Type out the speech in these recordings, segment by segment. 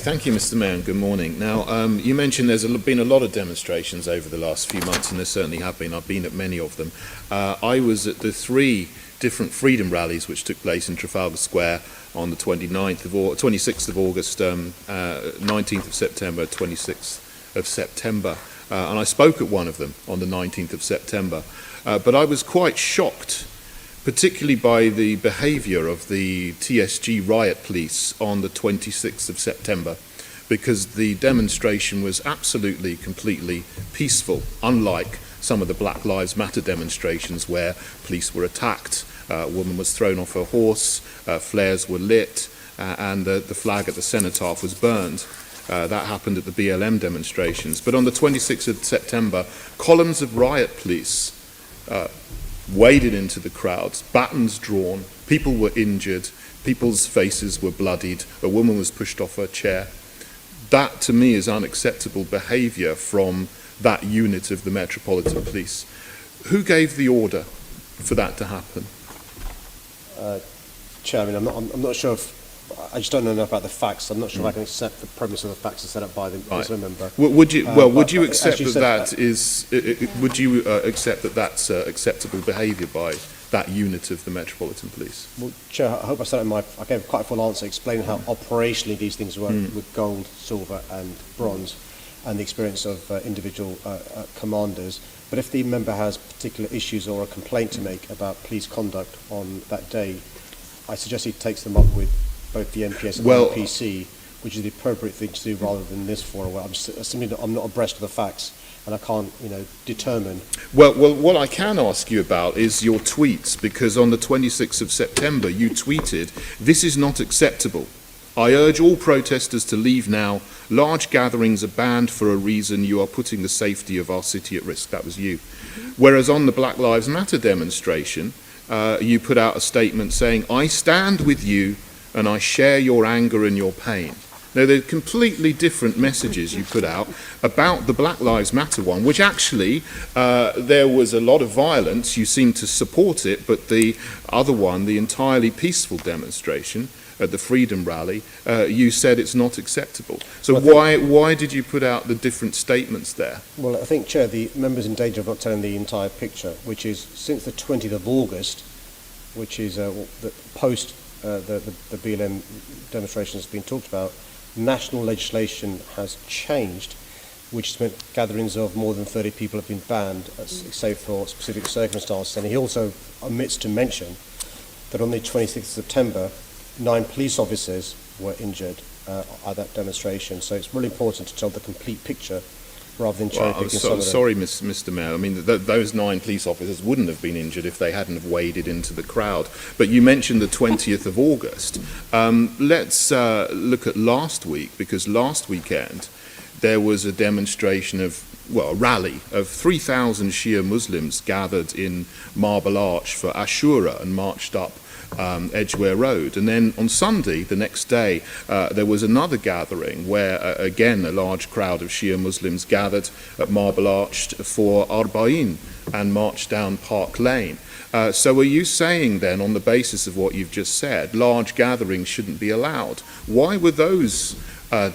Thank you, Mr. Mayor, and good morning. Now, you mentioned there's been a lot of demonstrations over the last few months, and there certainly have been. I've been at many of them. I was at the three different freedom rallies which took place in Trafalgar Square on the 26th of August, 19th of September, 26th of September. And I spoke at one of them on the 19th of September. But I was quite shocked, particularly by the behaviour of the TSG riot police on the 26th of September, because the demonstration was absolutely, completely peaceful, unlike some of the Black Lives Matter demonstrations where police were attacked, a woman was thrown off her horse, flares were lit, and the flag at the cenotaph was burned. That happened at the BLM demonstrations. But on the 26th of September, columns of riot police waded into the crowds, batons drawn, people were injured, people's faces were bloodied, a woman was pushed off her chair. That, to me, is unacceptable behaviour from that unit of the Metropolitan Police. Who gave the order for that to happen? Chair, I'm not sure if I just don't know enough about the facts. I'm not sure if I can accept the premise of the facts as set up by the Muslim member. Would you accept Would you accept that that's acceptable behaviour by that unit of the Metropolitan Police? Well, Chair, I hope I gave quite a full answer explaining how operationally these things work with gold, silver and bronze, and the experience of individual commanders. But if the member has particular issues or a complaint to make about police conduct on that day, I suggest he takes them up with both the MPS and the PC, which is the appropriate thing to do rather than this forum. I'm not abreast of the facts, and I can't, determine. Well, what I can ask you about is your tweets, because on the 26th of September you tweeted, "This is not acceptable. I urge all protesters to leave now. Large gatherings are banned for a reason. You are putting the safety of our city at risk." That was you. Whereas on the Black Lives Matter demonstration, you put out a statement saying, "I stand with you and I share your anger and your pain." Now, they're completely different messages you put out about the Black Lives Matter one, which actually, there was a lot of violence. You seemed to support it, but the other one, the entirely peaceful demonstration at the Freedom Rally, you said it's not acceptable. So why did you put out the different statements there? Well, I think, Chair, the member's in danger of not telling the entire picture, which is since the 20th of August, which is the post the BLM demonstration has been talked about, national legislation has changed, which has meant gatherings of more than 30 people have been banned, save for specific circumstances. And he also omits to mention that on the 26th of September, 9 police officers were injured at that demonstration. So it's really important to tell the complete picture rather than cherry-picking some of them. Sorry, Mr. Mayor. I mean, those 9 police officers wouldn't have been injured if they hadn't have waded into the crowd. But you mentioned the 20th of August. Let's look at last week, because last weekend there was a demonstration a rally of 3,000 Shia Muslims gathered in Marble Arch for Ashura and marched up Edgware Road. And then on Sunday, the next day, there was another gathering where, again, a large crowd of Shia Muslims gathered at Marble Arch for Arba'in and marched down Park Lane. So are you saying then, on the basis of what you've just said, large gatherings shouldn't be allowed? Why were those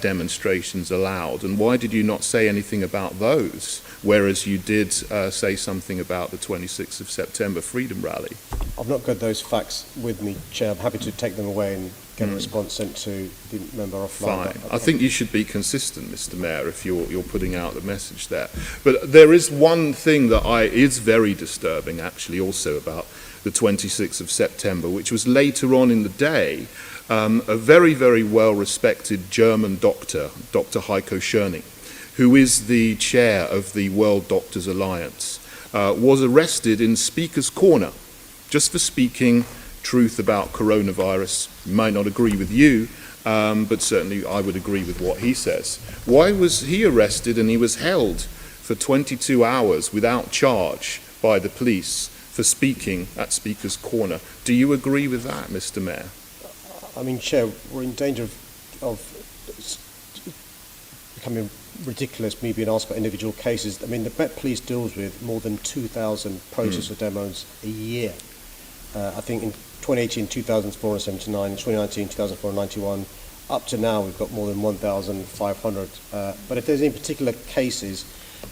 demonstrations allowed, and why did you not say anything about those, whereas you did say something about the 26th of September Freedom Rally? I've not got those facts with me, Chair. I'm happy to take them away and get a response sent to the member offline. Fine. I think you should be consistent, Mr. Mayor, if you're putting out the message there. But there is one thing that is very disturbing, actually, also about the 26th of September, which was later on in the day. A very, very well-respected German doctor, Dr. Heiko Schörning, who is the chair of the World Doctors Alliance, was arrested in Speaker's Corner just for speaking truth about coronavirus. You might not agree with you, but certainly I would agree with what he says. Why was he arrested and he was held for 22 hours without charge by the police for speaking at Speaker's Corner? Do you agree with that, Mr. Mayor? I mean, Chair, we're in danger of becoming ridiculous, me being asked about individual cases. I mean, the Met Police deals with more than 2,000 protests or demos a year. I think in 2018, 2,479, in 2019, 2,491, Up to now, we've got more than 1,500. But if there's any particular cases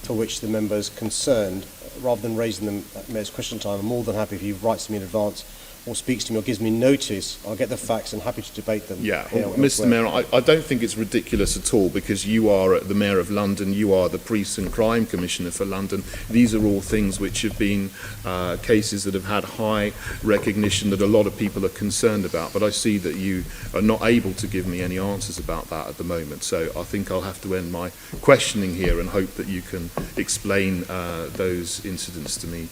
for which the member's concerned, rather than raising them at Mayor's question time, I'm more than happy if he writes to me in advance or speaks to me or gives me notice. I'll get the facts and happy to debate them. Yeah, here or Mr. elsewhere. Mayor, I don't think it's ridiculous at all, because you are the Mayor of London, you are the Police and Crime Commissioner for London. These are all things which have been cases that have had high recognition that a lot of people are concerned about, but I see that you are not able to give me any answers about that at the moment. So I think I'll have to end my questioning here and hope that you can explain those incidents to me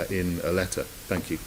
in a letter. Thank you.